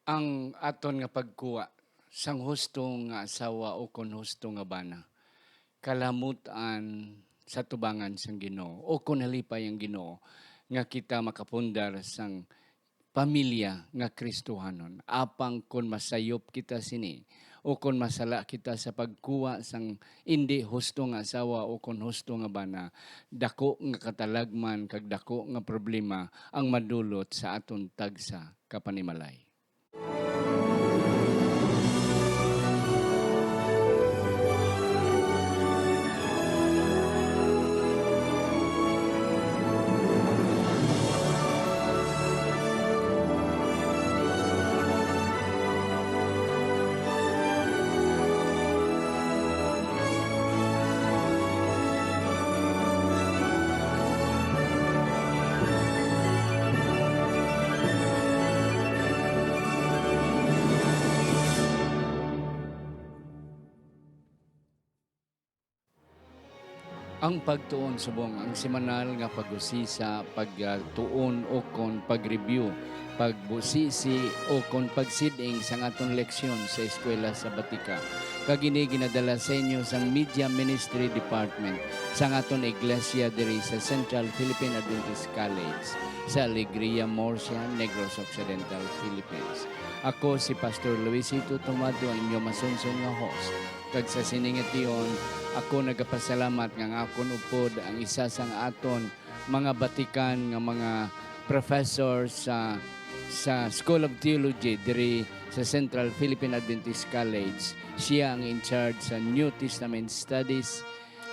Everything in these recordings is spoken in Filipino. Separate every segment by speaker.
Speaker 1: Ang aton nga pagkuha sang husto nga asawa o kon husto nga bana, kalamutan sa tubangan sang Ginoo o kung halipay ang Ginoo nga kita makapundar sang pamilya nga Kristohanon. Apang kung masayop kita sini o kung masala kita sa pagkuha sang hindi husto nga asawa o kung husto nga bana, dako nga katalagman kag dako nga problema ang madulot sa aton tagsa kapanimalay. Ang pagtuon subong ang semanal nga pag-usisa, pagtuon o kon pag-review, pagbusisi o kon pagsiding sa atong leksyon sa eskwela sa Batika. Kagini ginadala sa inyo sa Media Ministry Department sa aton iglesia diri sa Central Philippine Adventist College sa Alegria, Murcia, Negros Occidental, Philippines. Ako si Pastor Luisito Tomado, ang inyong masunsong nga host. Kag sa siningation, ako nagapasalamat nga akon upod ang isa sang aton mga batikan nga mga professor sa School of Theology diri sa Central Philippine Adventist College. Siya ang in charge sa New Testament Studies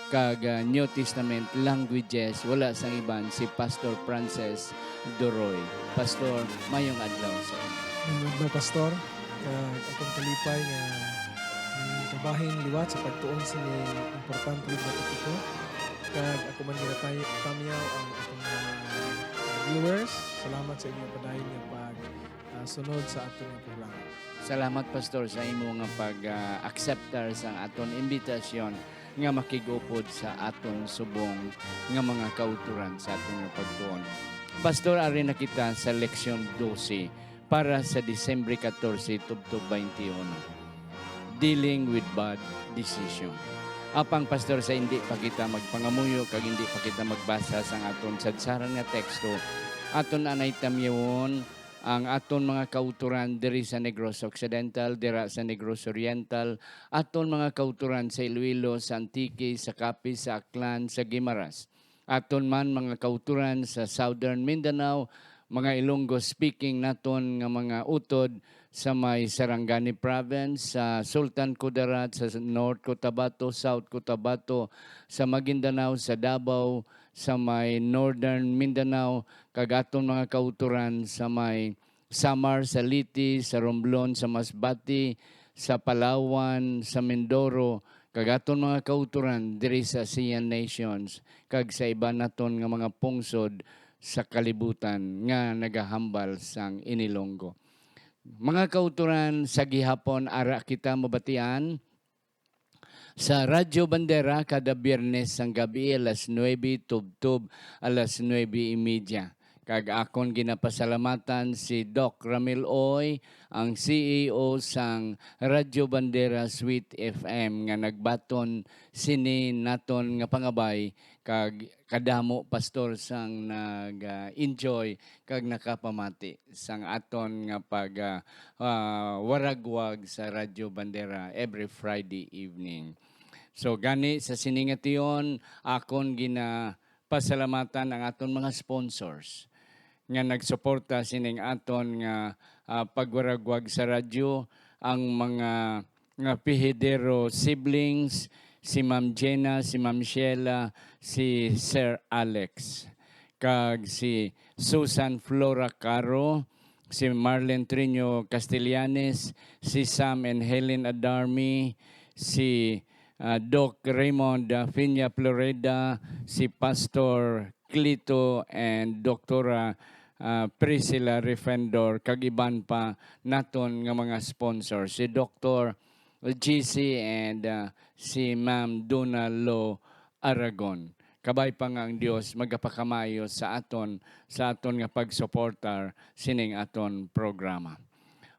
Speaker 1: kag New Testament Languages. Wala sang iban si Pastor Frances Doroy. Pastor, mayong adlaw sa inyo.
Speaker 2: Mga pastor, akong kalipay nga kabahin liwat sa pagtuon sa importante nga topiko. Kag ako man ginatamiyaw ang akong viewers. Salamat sa inyong padayon nga sunod sa atong programa.
Speaker 1: Salamat Pastor sa imo nga pag-acceptar sa aton imbitasyon nga makigupod sa aton subong nga mga kauturan sa aton pagtuon. Pastor, ari na kita sa leksyon 12 para sa Disyembre 14, tubtob 21. Dealing with bad decision. Apang pastor, sa hindi pa kita magpangamuyo kag hindi pa kita magbasa sa aton sadsaran nga teksto, aton anay tamyawon ang aton mga kauturan diri sa Negros Occidental, dira sa Negros Oriental, aton mga kauturan sa Iloilo, sa Antique, sa Capiz, sa Aklan, sa Guimaras. Aton man mga kauturan sa Southern Mindanao, mga Ilonggo speaking naton nga mga utod sa may Sarangani Province, sa Sultan Kudarat, sa North Cotabato, South Cotabato, sa Maguindanao, sa Davao, sa may Northern Mindanao, kagaton mga kauturan sa may Samar, sa Liti, sa Romblon, sa Masbati, sa Palawan, sa Mindoro, kagaton mga kauturan diri sa ASEAN nations, kag sa iba naton nga mga pungsod sa kalibutan nga nagahambal sang inilonggo. Mga kauturan sa gihapon, ara kita mabatian sa Radyo Bandera kada Biyernes sang gabi alas 9, tubtob alas 9:30. Kag akon ginapasalamatan si Doc Ramil Oy, ang CEO sang Radyo Bandera Sweet FM nga nagbaton sini naton nga pangabay kag kadamo pastor sang nag-enjoy kag nakapamati sang aton nga waragwag sa Radyo Bandera every Friday evening. So gani sa siningation, akon ginapasalamatan ang aton mga sponsors nga nagsuporta sining aton nga pagwaragwag sa radyo, ang mga nga pihidero siblings, si Ma'am Jenna, si Ma'am Sheila, si Sir Alex, kag si Susan Flora Caro, si Marlene Trino Castellanes, si Sam and Helen Adarmi, si Doc Raymond Finya Florida, si Pastor Clito and Doktora Priscilla Refendor, kag iban pa naton nga mga sponsors, si Dr. GC and si Ma'am Donna Lo Aragon. Kabay pa nga ang Dios magapakamayo sa aton nga pagsuportar sining aton programa.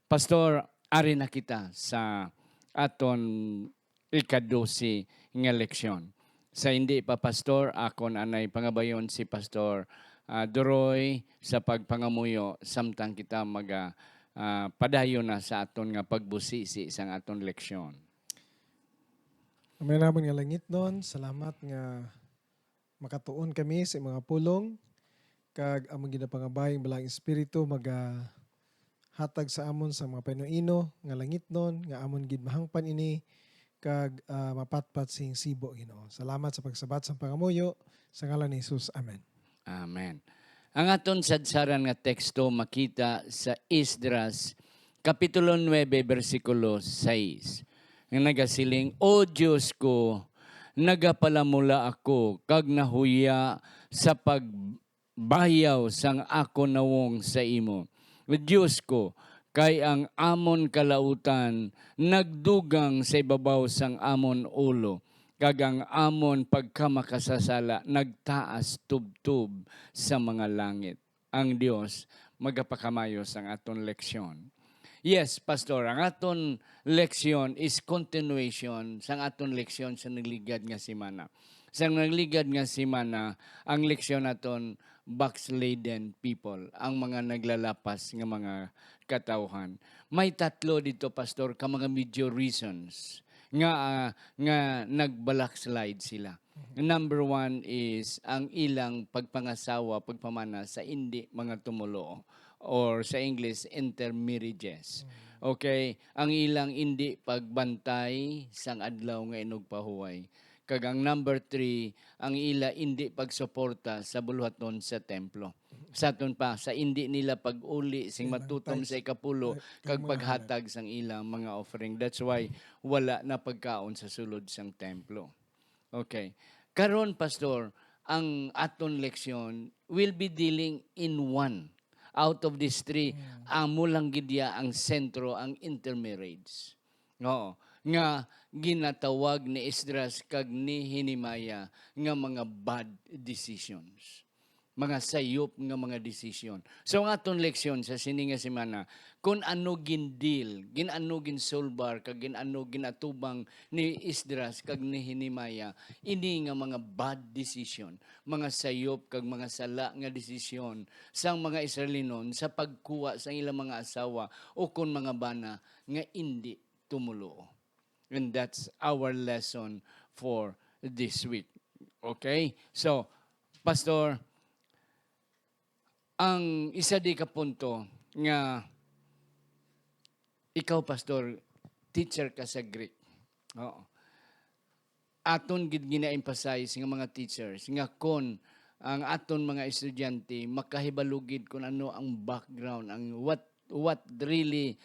Speaker 1: Pastor, ari na kita sa aton ika-12 nga leksyon. Sa hindi pa pastor, akon anay pangabayon si Pastor Doroy sa pagpangamuyo samtang kita padayon na sa aton nga pagbusisi sa aton leksyon.
Speaker 2: May naman nga langit nun, salamat nga makatuon kami sa mga pulong, kag among ginapangabayang balang espiritu hatag sa amon sa mga panuino nga langit nun, nga amon gid mahangpan ini, kag mapatpat sing sibo Ginoo. Salamat sa pagsabat sa pangamuyo, sa ngalan ni Jesus. Amen.
Speaker 1: Amen. Ang aton sadsaran nga teksto makita sa Esdras, Kapitulo 9, versikulo 6. Nga nagasiling, O Diyos ko, nagapalamula ako, kag nahuya sa pagbayaw sang ako nawong sa imo. O Diyos ko, kay ang amon kalautan, nagdugang sa ibabaw sang amon ulo, kag ang amon pagkamakasasala, nagtaas tubtub sa mga langit. Ang Dios magapakamayo sang aton leksyon. Yes, Pastor, ang aton leksyon is continuation sang aton leksyon sa nagligad nga simana. Sa nagligad nga simana, ang leksyon naton backslidden people, ang mga naglalapas nga mga katawhan. May tatlo dito, Pastor, ka mga major reasons nga nagbackslide sila. Number one is ang ilang pagpangasawa, pagpamana sa hindi mga tumulo, or sa English, intermarriages. Okay? Ang ilang hindi pagbantay sang adlaw nga inugpahuway. Kag ang number 3, ang ila hindi pagsuporta sa buluhaton sa templo. Sa aton pa, sa hindi nila pag-uli, sing matutom sa ikapulo, kag paghatag sang ilang mga offering. That's why wala na pagkaon sa sulod sang templo. Okay. Karon, Pastor, ang aton leksyon will be dealing in one. Out of these 3, ang mulang gidya, ang sentro, ang intermarriage. Oo. Nga ginatawag ni Esdras kag ni Hinimaya nga mga bad decisions. Mga sayop nga mga desisyon. So ang aton leksyon sa sini nga semana, kung ano gindil, ginano ginsolbar, kag ginano ginatubang ni Esdras kag ni Hinimaya, ini nga mga bad decision, mga sayop kag mga sala nga desisyon sang mga Israelinon sa pagkuha sa ilang mga asawa o kon mga bana nga hindi tumulo. And that's our lesson for this week. Okay? So, Pastor, ang isa di ka punto nga ikaw, Pastor, teacher ka sa Greek. Oo. Aton gid gina-emphasize nga mga teachers nga kon ang aton mga estudyante makahibalugid kung ano ang background, ang what really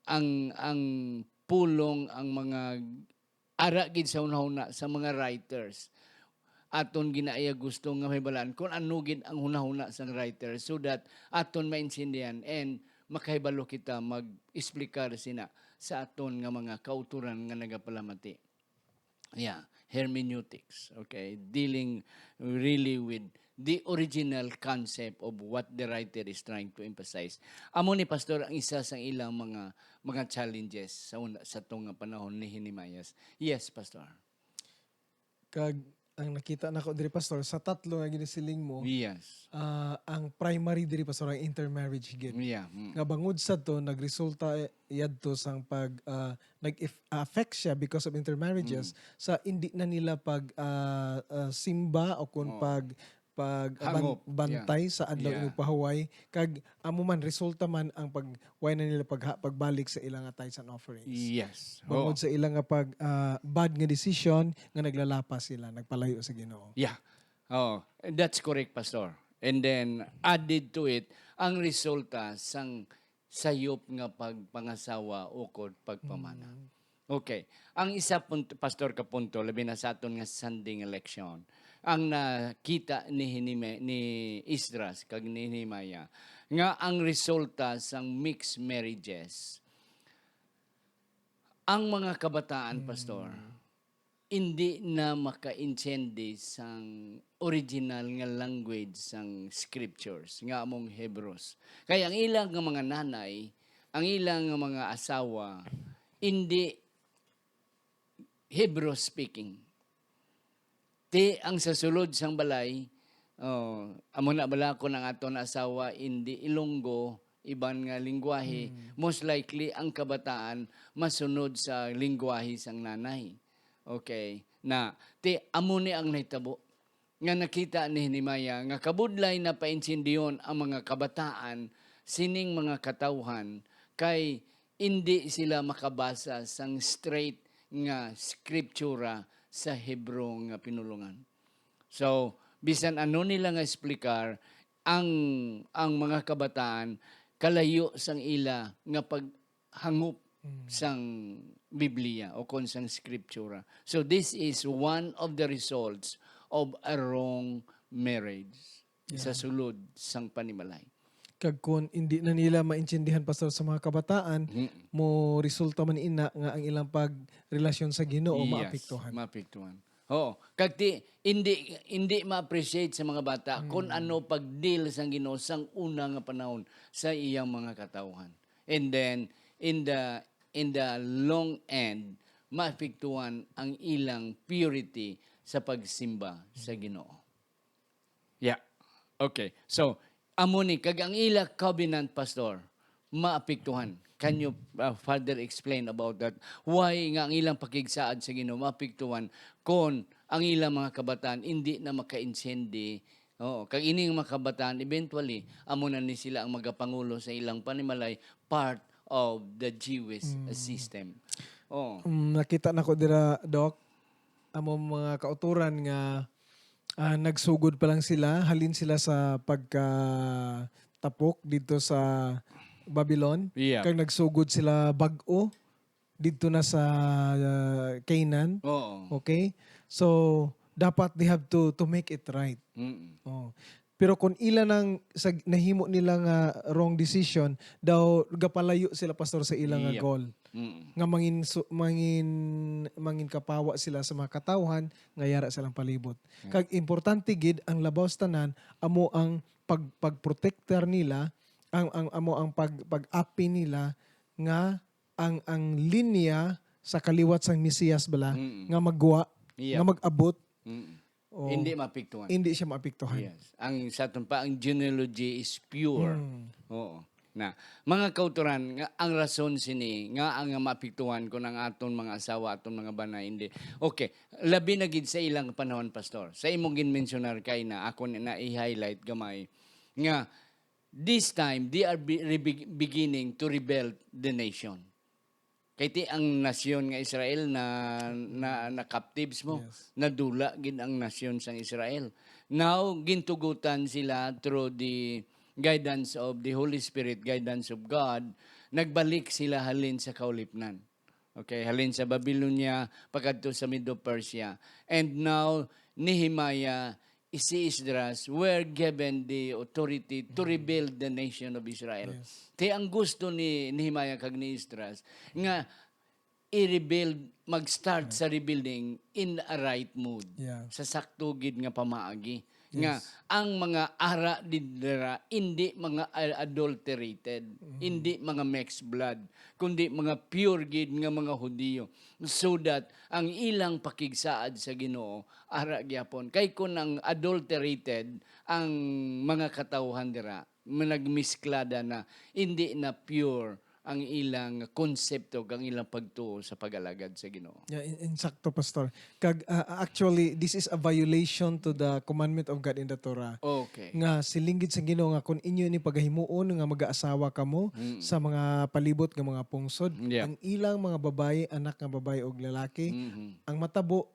Speaker 1: ang pulong, ang mga ara gid sa hunahuna sa mga writers. Aton ginaaya gusto nga mahibalaan kung ano gid ang hunahuna sang writer so that aton maintindihan and makahibalo kita mag-explicar sina sa aton nga mga kauturan nga nagapalamati. Yeah, hermeneutics, okay? Dealing really with the original concept of what the writer is trying to emphasize. Amo ni Pastor ang isa sa ilang mga challenges sa tong panahon ni Hinemayas. Yes, Pastor.
Speaker 2: Kag ang nakita nako diri Pastor sa tatlo nga ginisiling mo,
Speaker 1: Yes.
Speaker 2: ang primary diri Pastor ang intermarriage gid.
Speaker 1: Yeah.
Speaker 2: Nga bangod sa to nagresulta yadto sang nag-affect siya because of intermarriages sa hindi na nila simba o kun
Speaker 1: Hangop.
Speaker 2: bantay sa adlaw
Speaker 1: Yeah.
Speaker 2: pahuway, kag amo man resulta man ang pagway na nila pagbalik sa ilang nga tithes and offerings.
Speaker 1: Yes.
Speaker 2: Bangod sa ilang nga bad nga decision nga naglalapas sila, nagpalayo sa Ginoo.
Speaker 1: Yeah. Oh, that's correct, Pastor. And then, added to it, ang resulta sang sayop nga pagpangasawa o pagpamana. Okay. Ang isa punto, Pastor, kapunto, labi na sa aton nga Sunday election, ang nakita ni Esdras kag ni Nehemiah, nga ang resulta sang mixed marriages. Ang mga kabataan, Pastor, hindi na maka-intindi sang original nga language sang scriptures, nga among Hebrews. Kaya ang ilang nga mga nanay, ang ilang mga asawa hindi Hebrew speaking. Ti ang sa sulod sang balay, amo na bala ko ng aton asawa hindi Ilonggo, iban nga lingwahe, most likely ang kabataan masunod sa lingwahe sang nanay. Okay, na ti amo ni ang nahitabo nga nakita ni Nehemia nga kabudlay na painsindiyon ang mga kabataan sining mga katawhan kay hindi sila makabasa sang straight nga scriptura sa Hebrew nga pinulungan. So, bisan ano nila nga explicar ang mga kabataan kalayo sang ila nga paghangup sang Biblia o kon sang scriptura. So this is one of the results of a wrong marriage sa sulod sang panimalay.
Speaker 2: Kag kun hindi na nila maintindihan pastor sa mga kabataan, mo resulta man ina nga ang ilang pagrelasyon sa Ginoo maapektuhan.
Speaker 1: Maapektuhan. Oo. Kag hindi ma-appreciate sa mga bata kung ano pag-deal sang Ginoo sang una nga panahon sa iyang mga katawhan. And then in the long end, maapektuhan ang ilang purity sa pagsimba sa Ginoo. Yeah. Okay. So, amo ni kag ang ila covenant pastor maapektuhan. Can you further explain about that? Why nga ang ilang pakigsaad sa Ginoo maapektuhan kon ang ilang mga kabataan hindi na maka-insendi. Kag ining mga kabataan eventually amo na ni sila ang magapangulo sa ilang panimalay, part of the Jewish system.
Speaker 2: Nakita nako dira Doc, amo mga kauturan nga nagsugod pa lang sila, halin sila sa pagkatapok dito sa Babylon.
Speaker 1: Yeah.
Speaker 2: Kag nagsugod sila bag-o dito na sa Canaan.
Speaker 1: Oo.
Speaker 2: Okay? So dapat they have to make it right. Oh. Pero kung ilan ang nahimo nila nga wrong decision, daw gapalayo sila pastor sa ilang nga goal. Nga mangin kapawa sila sa mga katawhan nga yara silang palibot. Kag importante gid ang labaw sa tanan amo ang pagprotector nila, ang pag-api nila nga ang linya sa kaliwat sang Mesiyas bala nga magwa, nga mag-abot.
Speaker 1: Hindi maapektuhan.
Speaker 2: Hindi siya maapektuhan.
Speaker 1: Yes. Ang sa aton pa ang genealogy is pure. Oo. Na mga kauturan nga ang rason sini nga ang maapektuhan kun ang aton mga asawa aton mga bana hindi. Okay, labi na gid sa ilang panahon pastor. Sa imong ginmensionar kay na ako na i-highlight gamay nga this time they are beginning to rebuild the nation. Kay ti ang nasyon nga Israel na captives mo, nadula gid ang nasyon sang Israel. Now gintugutan sila through the guidance of the Holy Spirit, guidance of God, nagbalik sila halin sa kaulipnan. Okay, halin sa Babylonia, pagkadto sa Medo-Persia. And now Nehemiah, si Esdras were given the authority to rebuild the nation of Israel. Kaya ang gusto ni Nehemiah kag ni Esdras nga i-rebuild, mag-start sa rebuilding in a right mood. Sa sakto gid nga pamaagi. Nga ang mga ara didera hindi mga adulterated, hindi mga mixed blood, kundi mga pure gid nga mga Hudiyo, so that ang ilang pakigsaad sa Ginoo ara gyapon kay kun ang adulterated ang mga katawhan dira nagmisklada na hindi na pure ang ilang konsepto kang ilang pagtuo sa pagalagad sa Ginoo.
Speaker 2: Yeah, insakto pastor. Kag actually this is a violation to the commandment of God in the Torah.
Speaker 1: Okay.
Speaker 2: Nga silinggid sa Ginoo nga kun inyo ni pagahimuon nga mag-aasawa kamo sa mga palibot nga mga pungsod, ang ilang mga babae, anak nga babae og lalaki, ang matabo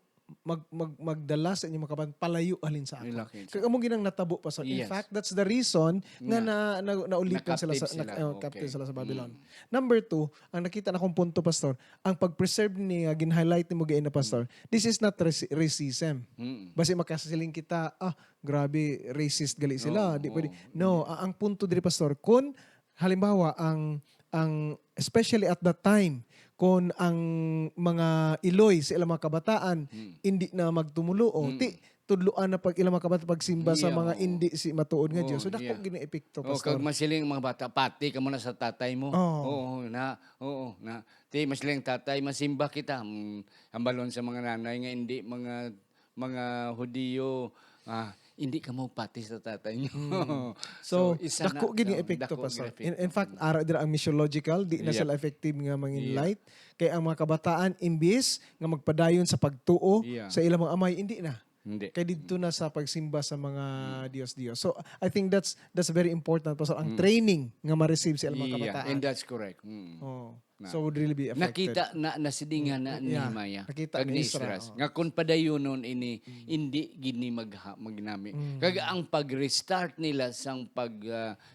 Speaker 2: magdala sa inyong makaban palayo halin sa ako. Kag amo ginang natabo pa sa. In fact, that's the reason nga naulipan sila sa captive sila sa Babylon. Number 2, ang nakita na kong punto pastor, ang pag-preserve ni gin-highlight ni mo gayon na pastor. This is not racism. Basi makasiling kita, grabe racist gali sila, di pwede. No, ang punto diri pastor, kun halimbawa ang ang especially at that time kung ang mga Iloy sa ilang mga kabataan hindi na magtumulo ti tudloan na pag ilang mga kabataan pagsimba sa
Speaker 1: Yeah,
Speaker 2: mga
Speaker 1: oo.
Speaker 2: hindi si matuod nga
Speaker 1: Oo,
Speaker 2: Dios. So dako
Speaker 1: yeah.
Speaker 2: gini epekto
Speaker 1: Oh,
Speaker 2: pastor.
Speaker 1: kag masiling mga bata, pati ka muna sa tatay mo.
Speaker 2: Oo.
Speaker 1: Oo, na. Ti masiling tatay, masimba kita. Ambalon sa mga nanay nga hindi mga Hudiyo, hindi ka mo pati sa tatay niyo.
Speaker 2: So,
Speaker 1: isa na,
Speaker 2: dako gini epekto
Speaker 1: dako
Speaker 2: pastor.
Speaker 1: gini
Speaker 2: In fact, ara dira ang missiological, di na
Speaker 1: Yep.
Speaker 2: sila effective nga mangin
Speaker 1: Yep.
Speaker 2: light. Kay ang mga kabataan imbis nga magpadayon sa pagtuo
Speaker 1: Yeah.
Speaker 2: sa ilang mga amay, hindi na.
Speaker 1: Hindi.
Speaker 2: Kay dito na sa pagsimba sa mga Dios-Dios. So, I think that's very important pastor. Ang training nga ma-receive sa ilang mga kabataan.
Speaker 1: And that's correct.
Speaker 2: Oh. So, would really be affected.
Speaker 1: Nakita na nasidingan na ni
Speaker 2: Yeah.
Speaker 1: Himaya.
Speaker 2: Nakita
Speaker 1: Kag
Speaker 2: ni
Speaker 1: ni
Speaker 2: Isra,
Speaker 1: Isras. Nga kung padayonon ini, hindi gini magnami. Kag ang pag-restart nila sang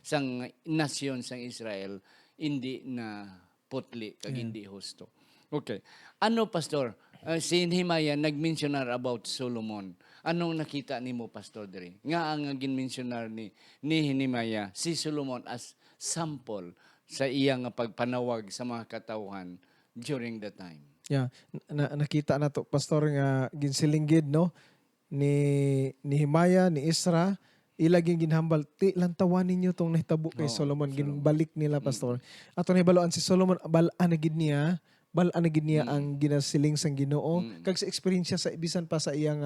Speaker 1: sang nasyon sang Israel, hindi na putli, kag hindi husto. Okay. Ano, Pastor? Si Nehemiah nag-mentionar about Solomon. Anong nakita nimo, Pastor, diri? Nga ang gin-mentionar ni Nehemiah si Solomon as sample sa iyang pagpanawag sa mga katawhan during the time.
Speaker 2: Yeah, nakita na to pastor nga ginsilinggid no ni Himaya ni Isra ila ginhambal ti lantawan ninyo tong nahitabo kay Solomon ginbalik nila pastor. Ato nahibaluan si Solomon bal-an na gid niya ang ginasiling sang Ginoo kag sa experience sa bisan pa sa iyang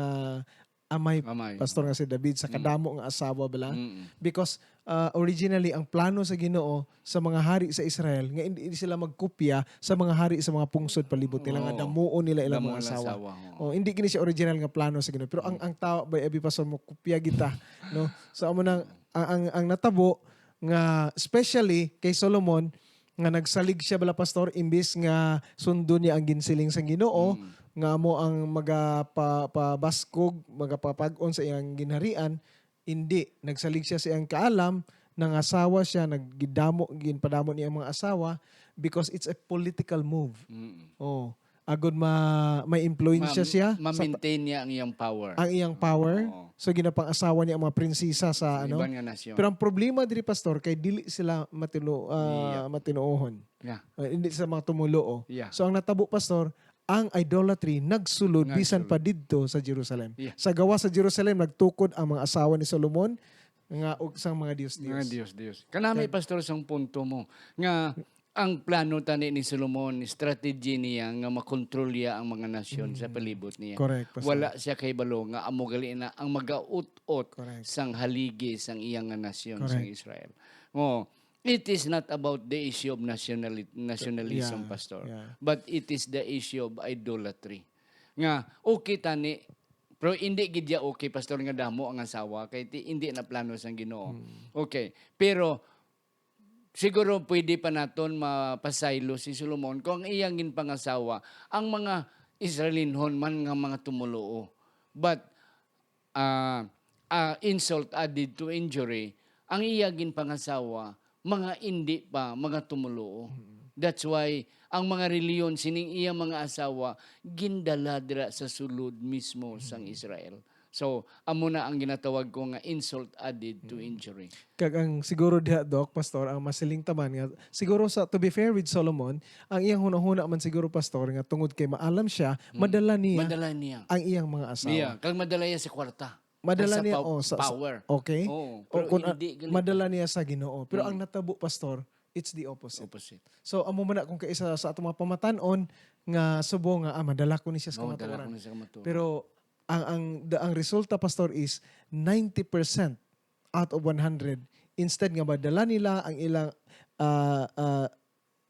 Speaker 2: amay pastor nga si David sa kadamo nga asawa bala because originally ang plano sa Ginoo sa mga hari sa Israel nga hindi sila magkopya sa mga hari sa mga pungsod palibot nila nga damuon nila ilang mga asawa. Hindi kini siya original nga plano sa Ginoo pero ang tao by every pastor mo kopya kita no. So amo nang ang natabo nga especially kay Solomon nga nagsalig siya bala pastor imbis nga sundo niya ang ginsiling sang Ginoo nga mo ang magapabaskog magapapag-on sa iyang ginharian hindi nagsalig siya sa iyang kaalam nang asawa siya ginpadamo niya ang mga asawa because it's a political move. Agod may influensya siya
Speaker 1: Ma-maintain niya ang iyang power.
Speaker 2: Ang iyang power. So ginapang asawa niya ang mga prinsesa sa ano.
Speaker 1: Ibang nga nasyon.
Speaker 2: Pero ang problema diri pastor kay dili sila matinuohon.
Speaker 1: Yeah.
Speaker 2: Hindi sila mga tumulo.
Speaker 1: Yeah.
Speaker 2: So ang natabo pastor, ang idolatry nagsulod bisan pa didto sa Jerusalem.
Speaker 1: Yeah.
Speaker 2: Sa gawa sa Jerusalem nagtukod ang mga asawa ni Solomon nga og sang mga Dios-Dios.
Speaker 1: Nga Dios. Kanami pastor sang punto mo nga ang plano tani ni Solomon, strategy niya nga makontrol niya ang mga nasyon sa palibot niya.
Speaker 2: Correct, pastor.
Speaker 1: Wala siya kay balo nga amo gali na ang magaut-ot
Speaker 2: Correct.
Speaker 1: sang haligi sang iyang nga nasyon
Speaker 2: Correct.
Speaker 1: sang Israel. It is not about the issue of nationalism,
Speaker 2: Yeah,
Speaker 1: pastor.
Speaker 2: yeah.
Speaker 1: But it is the issue of idolatry. Nga okay tani pero hindi gid ya okay pastor nga damo ang asawa kay hindi na plano sang Ginoo. Okay. Pero siguro pwede pa naton mapasaylo si Solomon kung ang iyang ginpangasawa ang mga Israelinhon man nga mga tumuloo. But insult added to injury, ang iyang ginpangasawa mga hindi pa mga tumuloo. That's why ang mga reliyon sining iyang mga asawa gindala dira sa sulod mismo sang Israel. So, amo na ang ginatawag ko nga insult added to injury.
Speaker 2: Kag ang siguro diha Doc pastor ang masiling taman nga siguro sa to be fair with Solomon ang iyang hunahuna man siguro pastor nga tungod kay maalam siya madala niya ang iyang mga asawa.
Speaker 1: Yeah, kag madala niya sa kwarta.
Speaker 2: Madala
Speaker 1: Sa
Speaker 2: niya
Speaker 1: power.
Speaker 2: okay.
Speaker 1: Oo,
Speaker 2: O
Speaker 1: pero
Speaker 2: kung
Speaker 1: hindi ganito.
Speaker 2: madala niya sa Ginoo. Pero ang natabo pastor, it's the opposite. So amo man na kung kaisa sa atong mga pamatan-on nga subo nga madala ko ni siya sa
Speaker 1: Dala ko
Speaker 2: kamatuoran.
Speaker 1: na sa kamatuoran.
Speaker 2: Pero ang resulta pastor is 90% out of 100 instead nga madala nila ang ilang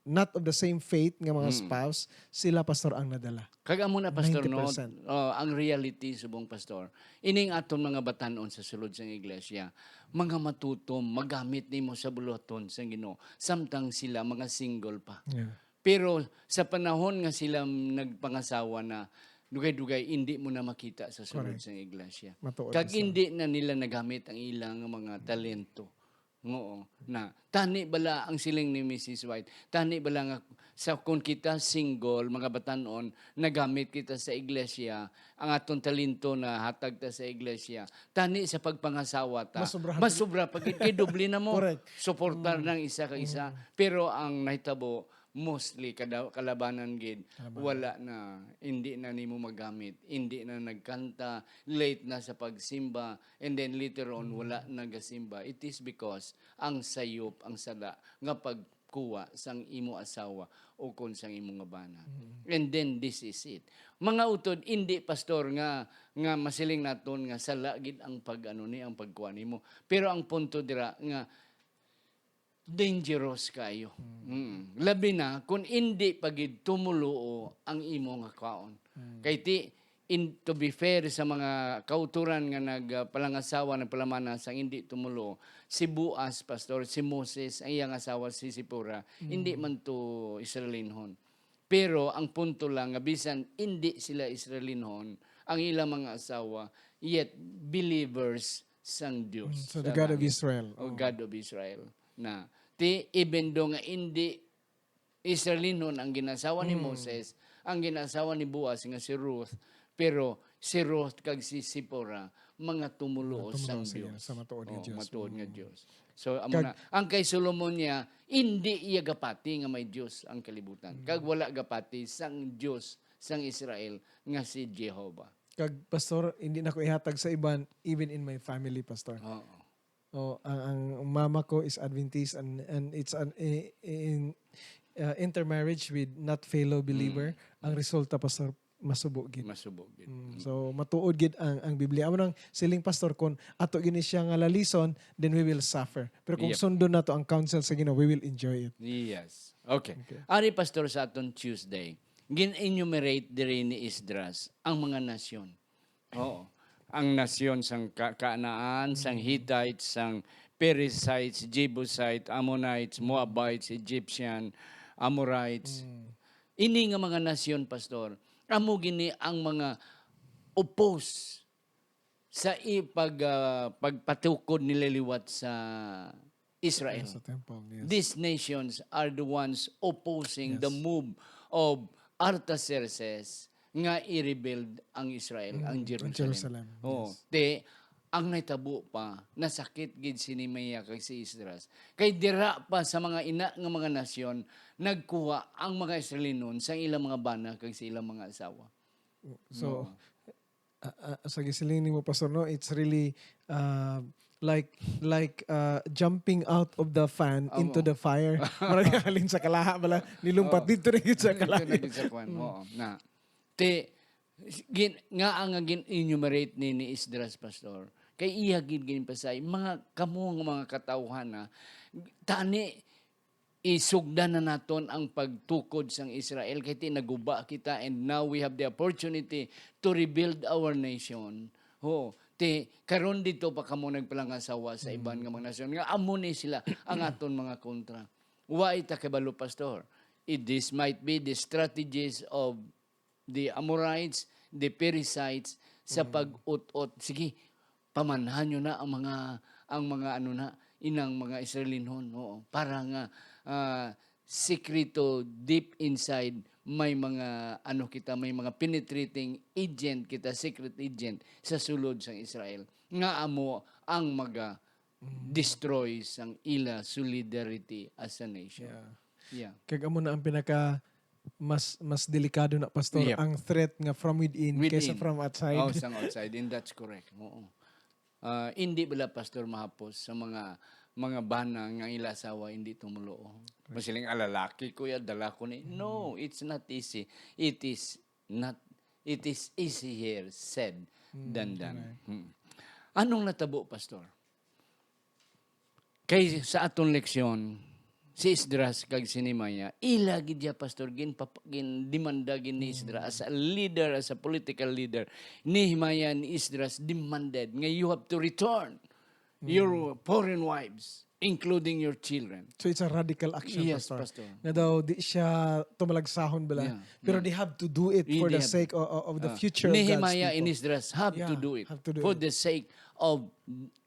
Speaker 2: not of the same faith nga mga spouse, sila pastor ang nadala.
Speaker 1: Kag amo na pastor
Speaker 2: 90%.
Speaker 1: ang reality subong pastor. Ining aton mga batan-on sa sulod sang iglesia, mga matutom magamit nimo sa buluhaton sang Ginoo samtang sila mga single pa.
Speaker 2: Yeah.
Speaker 1: Pero sa panahon nga sila nagpangasawa na dugay-dugay hindi mo na makita sa sulod sang iglesia.
Speaker 2: Matuod
Speaker 1: Kag
Speaker 2: pastor.
Speaker 1: hindi na nila nagamit ang ilang mga talento Oo. Na tani bala ang siling ni Mrs. White. Tani bala nga sa kung kita single mga batanon nagamit kita sa iglesia ang aton talento na hatag ta sa iglesia. Tani sa pagpangasawa ta.
Speaker 2: Masobrahan
Speaker 1: Mas sobra pag kay doble na mo.
Speaker 2: Correct.
Speaker 1: Suportar ng isa ka isa. Pero ang nahitabo mostly kalabanan gid wala na, hindi na nimo magamit, hindi na nagkanta, late na sa pagsimba, and then later on wala nagasimba. It is because ang sayop, ang sala nga pagkuha sang imo asawa o kon sang imo nga bana. And then this is it. Mga utod, hindi pastor nga masiling naton nga sala gid ang pag-ano ni ang pagkuha nimo. Pero ang punto dira nga dangerous kayo. Labi na kung hindi pagid tumuluo ang imo nga kaon. Kay ti to be fair sa mga kauturan nga nagpalangasawa nagpalamana sang hindi tumulo, si Boaz pastor, si Moses ang iyang asawa si Sipora, hindi man to Israelinhon. Pero ang punto lang nga bisan hindi sila Israelinhon, ang ilang mga asawa yet believers sang Dios.
Speaker 2: So the God of Israel.
Speaker 1: O God of Israel. Na even do nga hindi Israelinon ang ginasawa ni Moses, ang ginasawa ni Boaz nga si Ruth, pero si Ruth kag si Sipora mga tumulo sang Dios.
Speaker 2: Sa matuod nga Diyos.
Speaker 1: Matuod nga Dios. So amo na ang kay Solomon niya hindi iya gapati nga may Dios ang kalibutan. Kag wala gapati sang Dios sang Israel nga si Jehovah.
Speaker 2: Kag pastor, hindi na ko ihatag sa iban even in my family, pastor.
Speaker 1: Oo.
Speaker 2: Oh, ang mama ko is Adventist and it's an intermarriage with not fellow believer. Ang resulta pastor masubok gid.
Speaker 1: Masubok gid.
Speaker 2: So matuod gid ang Biblia. Amo nang siling pastor kon ato gini siya nga lalison, then we will suffer. Pero kung sundon nato ang counsel sa Ginoo, we will enjoy it.
Speaker 1: Yes. Okay. Ari pastor sa aton Tuesday, gin-enumerate diri ni Esdras ang mga nasyon. Oo. Ang nasyon sang Kanaan, sang Hittites, sang Perizzites, Jebusites, Ammonites, Moabites, Egyptian, Amorites. Ini nga mga nasyon, pastor, amo gini ang mga oppose sa pagpatukod nilaliwat sa Israel.
Speaker 2: Sa temple, yes.
Speaker 1: These nations are the ones opposing the move of Artaxerxes nga i-rebuild ang Israel, ang Jerusalem. Oh, ang naitabo pa, nasakit gid si Nehemia kay si Esdras. Kay dira pa sa mga ina nga mga nasyon, nagkuha ang mga Israelinon sa ilang mga bana kay sa ilang mga asawa.
Speaker 2: So, sa gisiling ni mo, pastor, no, it's really like jumping out of the fan into the fire. Marag halin sa kalaha bala nilumpat dito rin sa kalaha.
Speaker 1: Oo, na nga ang gin-enumerate ni Esdras pastor. Kay iya gid gin pasay mga kamo nga mga katawhan na tani isugdan na naton ang pagtukod sang Israel kay naguba kita and now we have the opportunity to rebuild our nation. Karon dito pa kamo nagpalangasawa sa iban nga mga nasyon nga amo ni sila ang aton mga kontra. Wa ita kabalo pastor. This might be the strategies of the Amorites, the Perizzites sa pag-ut-ut. Sige, pamanhan nyo na ang mga ano na inang mga Israelinhon, para nga secreto deep inside may mga may mga penetrating agent kita, secret agent sa sulod sang Israel. Nga amo ang destroy sang ila solidarity as a nation. Yeah.
Speaker 2: Kag amo na ang pinaka mas delikado na pastor ang threat nga from within kaysa from outside.
Speaker 1: Sang outside, and that's correct. Oo. Hindi bala pastor mahapos sa mga bana nga ilasawa hindi tumulo. Masiling alalaki ko ya dala ko ni. No, it's not easy. It is easier said than done. Anong natabo pastor? Kay sa atong leksyon si Esdras kag si Nehemia, ila gid ya pastor gin demanda gin ni Esdras as a leader, as a political leader. Nehemia and Esdras demanded nga you have to return your foreign wives, including your children.
Speaker 2: So it's a radical action,
Speaker 1: Yes,
Speaker 2: pastor.
Speaker 1: pastor.
Speaker 2: Na daw di siya tumalagsahon bala. Pero they have to do it for the sake of the future of God's
Speaker 1: Nehemia and
Speaker 2: people.
Speaker 1: Esdras have to do it
Speaker 2: have to do
Speaker 1: for
Speaker 2: it.
Speaker 1: the sake of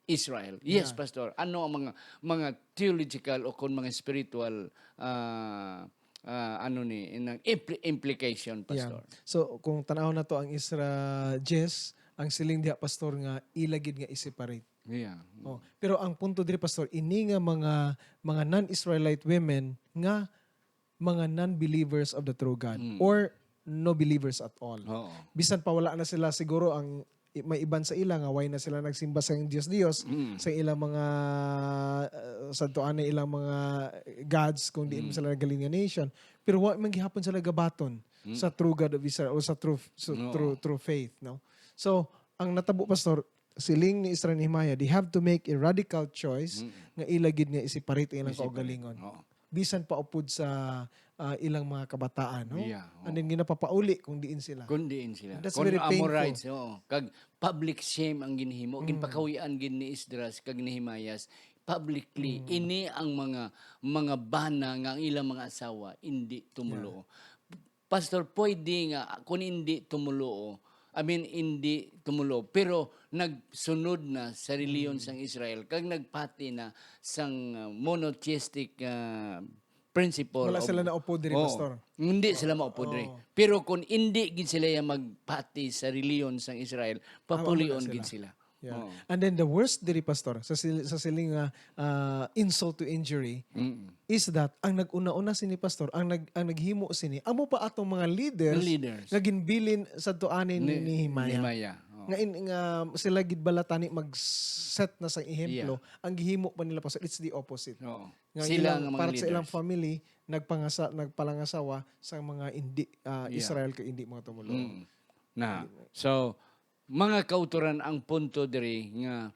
Speaker 1: Israel. Yes,
Speaker 2: Yeah.
Speaker 1: Pastor. Ano ang mga theological o kung mga spiritual ano ni inang implication,
Speaker 2: Yeah.
Speaker 1: Pastor?
Speaker 2: So kung tanaw na to ang Isra Jess, ang siling diha pastor nga ilagid nga i-separate.
Speaker 1: Yeah.
Speaker 2: Oh, pero ang punto diri pastor ini nga mga non-Israelite women nga mga non-believers of the true God or no believers at all.
Speaker 1: Oo.
Speaker 2: Bisan pa wala na sila siguro ang may iban sa ila nga why na sila nagsimba sa Diyos sa ilang mga sadtoan na ilang mga gods kung di mo sila nagaling nga nation, pero wa man gihapon sila gabaton sa true God of Israel o sa true faith, no? So ang natabo pastor siling ni Israel ni Nehemiah, they have to make a radical choice nga ilagid nga i-separate ilang kaugalingon.
Speaker 1: Oo.
Speaker 2: Bisan pa upod sa ilang mga kabataan, no?
Speaker 1: Yeah,
Speaker 2: And then ginapapauli kung diin sila.
Speaker 1: Kundiin sila.
Speaker 2: That's
Speaker 1: Kung
Speaker 2: very
Speaker 1: amorites, oo. Kag public shame ang ginhimo. Ginpakawian gin ni Esdras kag ni Himayas. Publicly, ini ang mga bana nga ang ilang mga asawa hindi tumulo. Pastor, pwede nga kung hindi tumulo, hindi tumulo, pero nagsunod na sa reliyon sang Israel, kag nagpati na sang monotheistic principle.
Speaker 2: Wala sila na upo diri,
Speaker 1: Oo.
Speaker 2: pastor.
Speaker 1: Hindi sila maupo diri. Pero kung hindi gid sila yung magpati sa reliyon sang Israel, papulion
Speaker 2: sila.
Speaker 1: gid sila.
Speaker 2: Yeah.
Speaker 1: Oo.
Speaker 2: And then the worst diri pastor sa siling insult to injury is that ang nag-una-una sini pastor, ang naghimo sini amo pa atong mga leaders,
Speaker 1: The leaders.
Speaker 2: nga ginbilin sa tuanin ni Nehemiah.
Speaker 1: Nehemiah. Oo.
Speaker 2: Nga sila gid balatani mag-set na sa ehemplo, ang gihimo pa nila pastor it's the opposite.
Speaker 1: Oo.
Speaker 2: Nga
Speaker 1: Sila
Speaker 2: ilang,
Speaker 1: ang mga
Speaker 2: para
Speaker 1: leaders.
Speaker 2: sa ilang family nagpalangasawa sa mga hindi Israel kay hindi mga tumulo.
Speaker 1: Na. So, mga kauturan ang punto diri nga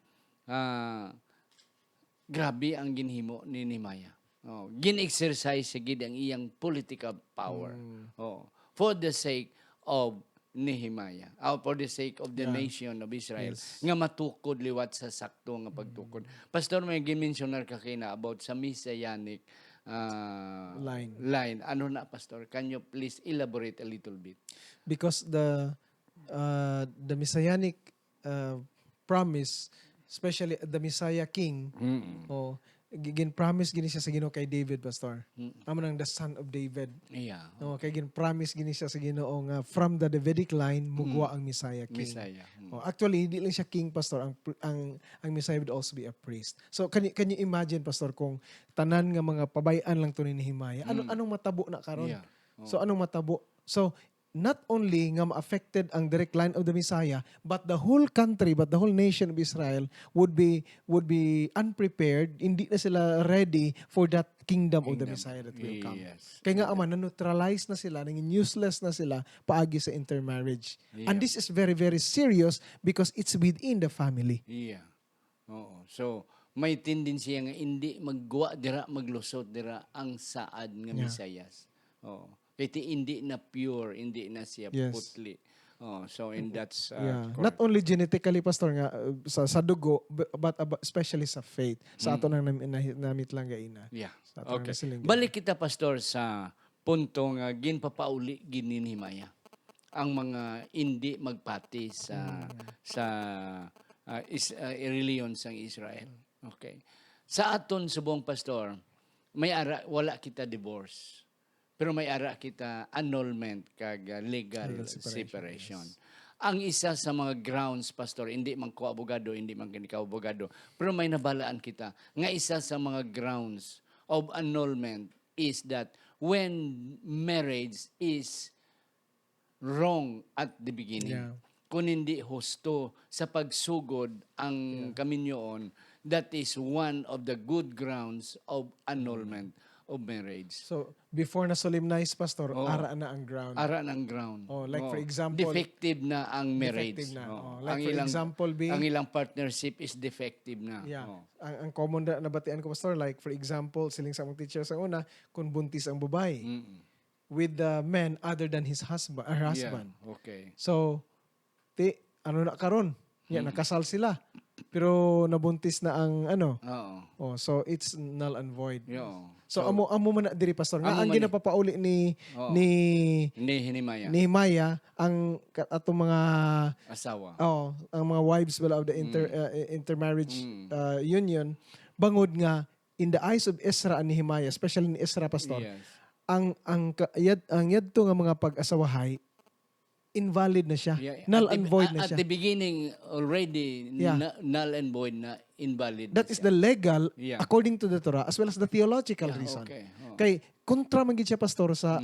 Speaker 1: grabe ang ginhimo ni Nehemiah. Oh, gin-exercise sa gid ang iyang political power. Oh, for the sake of Nehemiah. For the sake of the nation of Israel. Nga matukod liwat sa sakto nga pagtukod. Pastor, may gimensionar ka kina about sa messianic line. Ano na, Pastor? Can you please elaborate a little bit?
Speaker 2: Because the messianic promise, especially the Messiah King, gin-promise gini siya sa Ginoo kay David, pastor. Amo nang the son of David.
Speaker 1: Yeah.
Speaker 2: No, kay gin-promise gini siya sa Ginoo nga from the Davidic line mugwa ang Messiah King.
Speaker 1: Messiah.
Speaker 2: Actually, hindi lang siya king, pastor. Ang Messiah would also be a priest. So can you imagine, pastor, kung tanan nga mga pabayan lang to ni Nehemiah, anong matabo na karon?
Speaker 1: Yeah.
Speaker 2: So anong matabo? So not only nga ma-affected ang direct line of the Messiah, but the whole country, but the whole nation of Israel would be unprepared. Hindi na sila ready for that kingdom of the Messiah that will come.
Speaker 1: Yes.
Speaker 2: Kaya nga na-neutralize na sila, naging useless na sila paagi sa intermarriage. And this is very, very serious because it's within the family.
Speaker 1: Yeah. Oo. So, may tendency nga hindi magguwa dira, maglusot dira ang saad nga Misayas. Oo. Kaya hindi na pure, hindi na siya putli. Oh, so in that's
Speaker 2: Not only genetically, pastor, nga sa dugo, but especially sa faith. Sa ato nang namit lang gaina.
Speaker 1: Yeah.
Speaker 2: Sa ato
Speaker 1: Okay.
Speaker 2: nang nasiling gaina.
Speaker 1: Balik kita, pastor, sa punto nga ginpapauli gini ni Himaya. Ang mga hindi magpati sa reliyon sang Israel. Okay. Sa aton subong, pastor, wala kita divorce. Pero may ara kita annulment kag legal separation. Yes. Ang isa sa mga grounds, pastor, hindi man ko abogado, hindi man ikaw abogado, pero may nabalaan kita. Nga isa sa mga grounds of annulment is that when marriage is wrong at the beginning, kung hindi husto sa pagsugod ang kaminyoon, that is one of the good grounds of annulment of marriage.
Speaker 2: So, before na solemnize, pastor, ara na ang ground.
Speaker 1: Ara ng ground.
Speaker 2: Like for example,
Speaker 1: defective na ang marriage.
Speaker 2: Defective na. Like
Speaker 1: ang
Speaker 2: for example,
Speaker 1: ang ilang partnership is defective na.
Speaker 2: Yeah. Ang common na nabatian ko, pastor, like for example, siling sa mga teacher sa una, kung buntis ang babae with the man other than his husband.
Speaker 1: Yeah. Okay.
Speaker 2: So, ano na karon? Nakasal sila. Pero nabuntis na ang ano.
Speaker 1: Oo.
Speaker 2: So it's null and void.
Speaker 1: Yeah.
Speaker 2: So,
Speaker 1: So,
Speaker 2: amo man na diri pastor nga
Speaker 1: amo
Speaker 2: ang
Speaker 1: man ni.
Speaker 2: ginapapauli ni
Speaker 1: Oo.
Speaker 2: ni
Speaker 1: Nehemiah,
Speaker 2: Nehemiah ang atong mga
Speaker 1: asawa.
Speaker 2: ang mga wives of the intermarriage union bangod nga in the eyes of Ezra and Nehemiah, especially ni Ezra pastor,
Speaker 1: Yes.
Speaker 2: ang yadto nga mga pag-asawahay invalid na siya.
Speaker 1: Yeah.
Speaker 2: Null and void na
Speaker 1: At
Speaker 2: siya.
Speaker 1: the beginning, already,
Speaker 2: Yeah.
Speaker 1: null and void na invalid
Speaker 2: That
Speaker 1: na
Speaker 2: is
Speaker 1: siya.
Speaker 2: the legal
Speaker 1: Yeah.
Speaker 2: according to the Torah as well as the theological
Speaker 1: Yeah,
Speaker 2: reason.
Speaker 1: okay. Oh.
Speaker 2: Kay kontra man gid siya pastor sa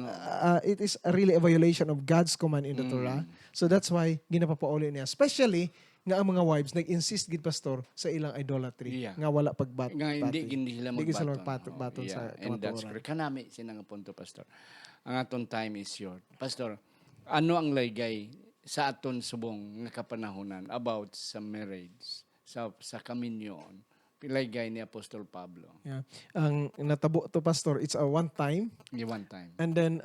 Speaker 2: it is really a violation of God's command in the Torah. So that's why ginapapauli niya. Especially nga ang mga wives nag-insist gid pastor sa ilang idolatry
Speaker 1: Yeah.
Speaker 2: nga wala pagbat.
Speaker 1: Nga hindi sila
Speaker 2: Hindi sila
Speaker 1: magbaton.
Speaker 2: magbaton sa
Speaker 1: And that's
Speaker 2: kamatuoran.
Speaker 1: correct. Kanami sinang punto, Pastor. Ang aton time is short. Pastor, ano ang laygay sa aton subong nga kapanahonan about sa marriage, sa kaminyon, pilaygay ni Apostol Pablo?
Speaker 2: Yeah. Ang natabo to pastor, it's a one time
Speaker 1: Di one time.
Speaker 2: and then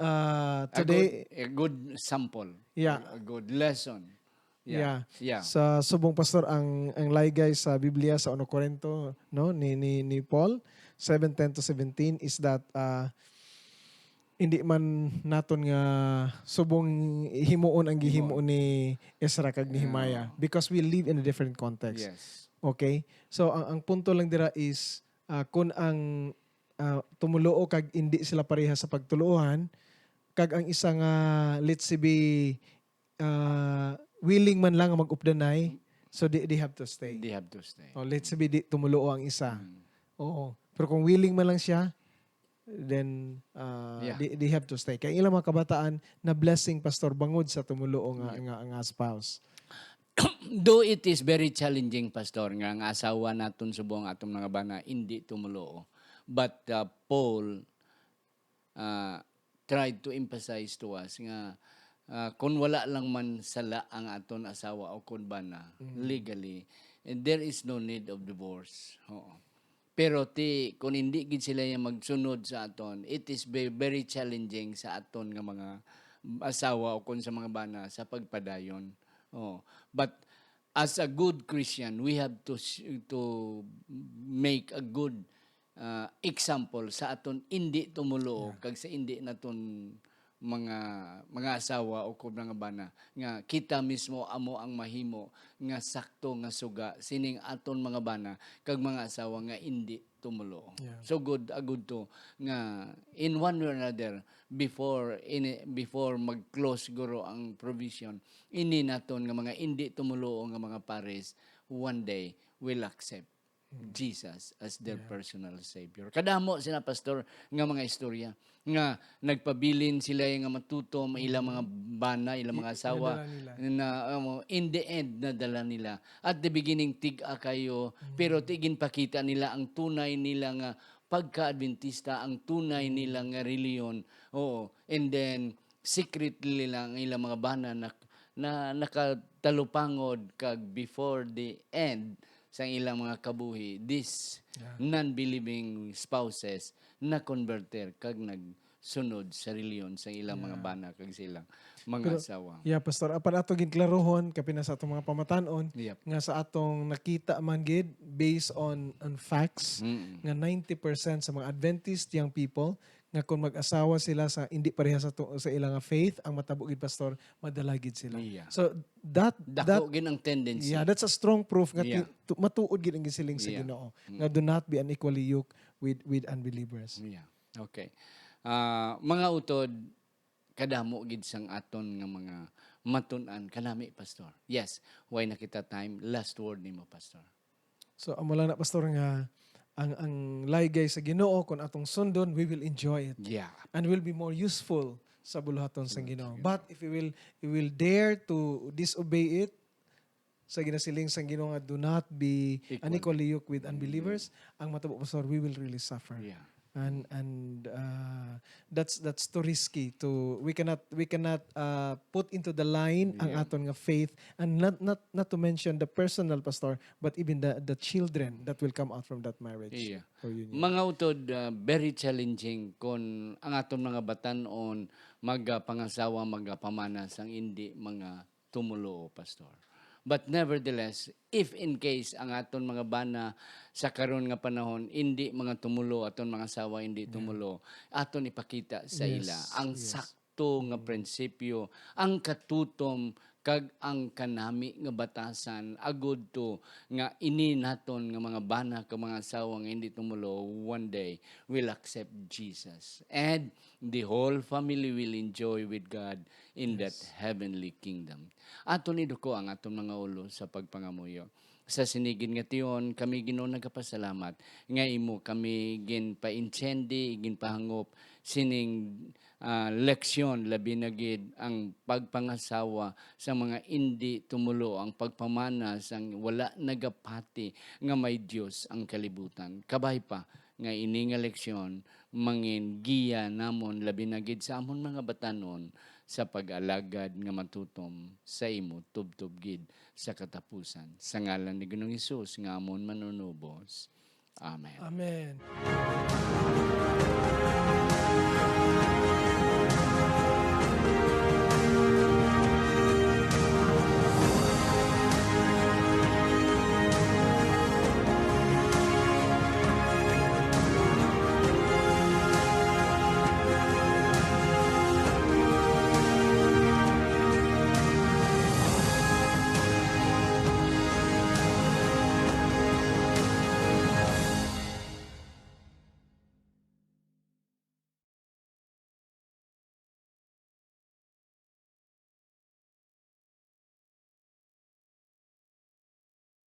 Speaker 2: today
Speaker 1: A good sample.
Speaker 2: Yeah.
Speaker 1: A good lesson.
Speaker 2: Yeah.
Speaker 1: Yeah.
Speaker 2: Sa subong pastor ang laygay sa Biblia sa 1 Corinto no ni Paul 7:10 to 17 is that hindi man naton nga subong himuon ang gihimuon ni Ezra kag Nehemiah because we live in a different context.
Speaker 1: Yes.
Speaker 2: Okay? So ang punto lang dira is kung ang tumuluo kag hindi sila pareha sa pagtuluohan kag ang isa nga let's say be willing man lang nga mag-updanay, so they have to stay.
Speaker 1: They have to stay.
Speaker 2: Let's say di tumulo ang isa. Oo. Pero kung willing man lang siya, then they have to stay. Kaya ilang mga kabataan na blessing pastor bangod sa tumulo nga spouse.
Speaker 1: Though it is very challenging, Pastor, nga ang asawa naton subong atong mga bana hindi tumulo. But Paul tried to emphasize to us nga kung wala lang man sala ang aton asawa o kun bana legally, and there is no need of divorce. Oo. Pero kung hindi gid sila yung magsunod sa aton, it is very challenging sa aton nga mga asawa o kun sa mga bana sa pagpadayon. Oh, but as a good Christian, we have to make a good example sa aton hindi tumulo kag sa hindi naton mga asawa o kung mga bana nga kita mismo amo ang mahimo nga sakto nga suga sining aton mga bana kag mga asawa nga hindi tumulo.
Speaker 2: Yeah.
Speaker 1: So good to nga in one way or another before mag-close guro ang provision ini naton nga mga hindi tumulo nga mga pares one day will accept Jesus as their personal Savior. Kadamo sila, Pastor, nga mga istorya. Nga nagpabilin sila nga matuto, ilang mga bana, ilang mga asawa, na in the end, nadala nila. At the beginning, tig-a kayo, pero tigin pakita nila ang tunay nila nga pagka-Adventista, ang tunay nila nga reliyon. Oo. And then, secretly lang ilang mga bana na nakatalupangod kag before the end sa ilang mga kabuhi, these non-believing spouses na converter kag nagsunod sa reliyon sa ilang mga bana kag silang mga asawa.
Speaker 2: Yeah, pastor, apan ato gid klarohon kapin sa atong mga pamatanon
Speaker 1: Yep.
Speaker 2: nga sa atong nakita man gid based on facts nga 90% sa mga Adventist young people nga kung mag-asawa sila sa hindi pareha sa ilang faith ang matabo gid pastor madalagid sila.
Speaker 1: Yeah.
Speaker 2: So that
Speaker 1: Dako gin ang tendency.
Speaker 2: yeah, that's a strong proof nga
Speaker 1: Yeah.
Speaker 2: matuod gid ang gisiling sa Ginoo nga do not be unequally yoked with unbelievers.
Speaker 1: Yeah. Okay. Mga utod kadamo gid sang aton nga mga matun-an kanami, Pastor. Yes, why nakita time last word nimo, Pastor.
Speaker 2: So amo lang na pastor nga ang laygay sa Ginoo kung atong sundon we will enjoy it
Speaker 1: Yeah.
Speaker 2: and will be more useful sa buluhaton sa Ginoo. But if we will dare to disobey it sa ginasiling sa Ginoo nga do not be unequally yoked with unbelievers, ang matabo pastor we will really suffer.
Speaker 1: Yeah.
Speaker 2: And that's too risky to we cannot put into the line ang aton nga faith, and not to mention the personal pastor but even the children that will come out from that marriage
Speaker 1: Yeah.
Speaker 2: or union.
Speaker 1: Mga utod very challenging kung ang aton mga batan-on magapangasawa magapamana sang hindi mga tumulo, Pastor. But nevertheless, if in case ang aton mga bana sa karon nga panahon hindi mga tumulo, aton mga sawa hindi tumulo, aton ipakita sa ila ang sakto nga prinsipyo, ang katutom kag ang kanami nga batasan agud to nga ini naton nga mga bana kag mga asawa nga hindi tumulo one day will accept Jesus, and the whole family will enjoy with God in that heavenly kingdom. Aton iduko ang aton mga ulo sa pagpangamuyo. Sa sinigid nga tiyon, kami Ginoo nagapasalamat nga imo kami ginpa-intsendi, ginpahangop sining leksyon labi na gid ang pagpangasawa sa mga hindi tumulo, ang pagpamana sang wala nagapati nga may Dios ang kalibutan. Kabay pa nga ini nga leksyon mangin giya namon labi na gid sa amon mga batanon sa pag-alagad nga matutom sa imo tubtob gid sa katapusan. Sa ngalan ni Ginoong Hesus nga amon manunubos. Amen.
Speaker 2: Amen.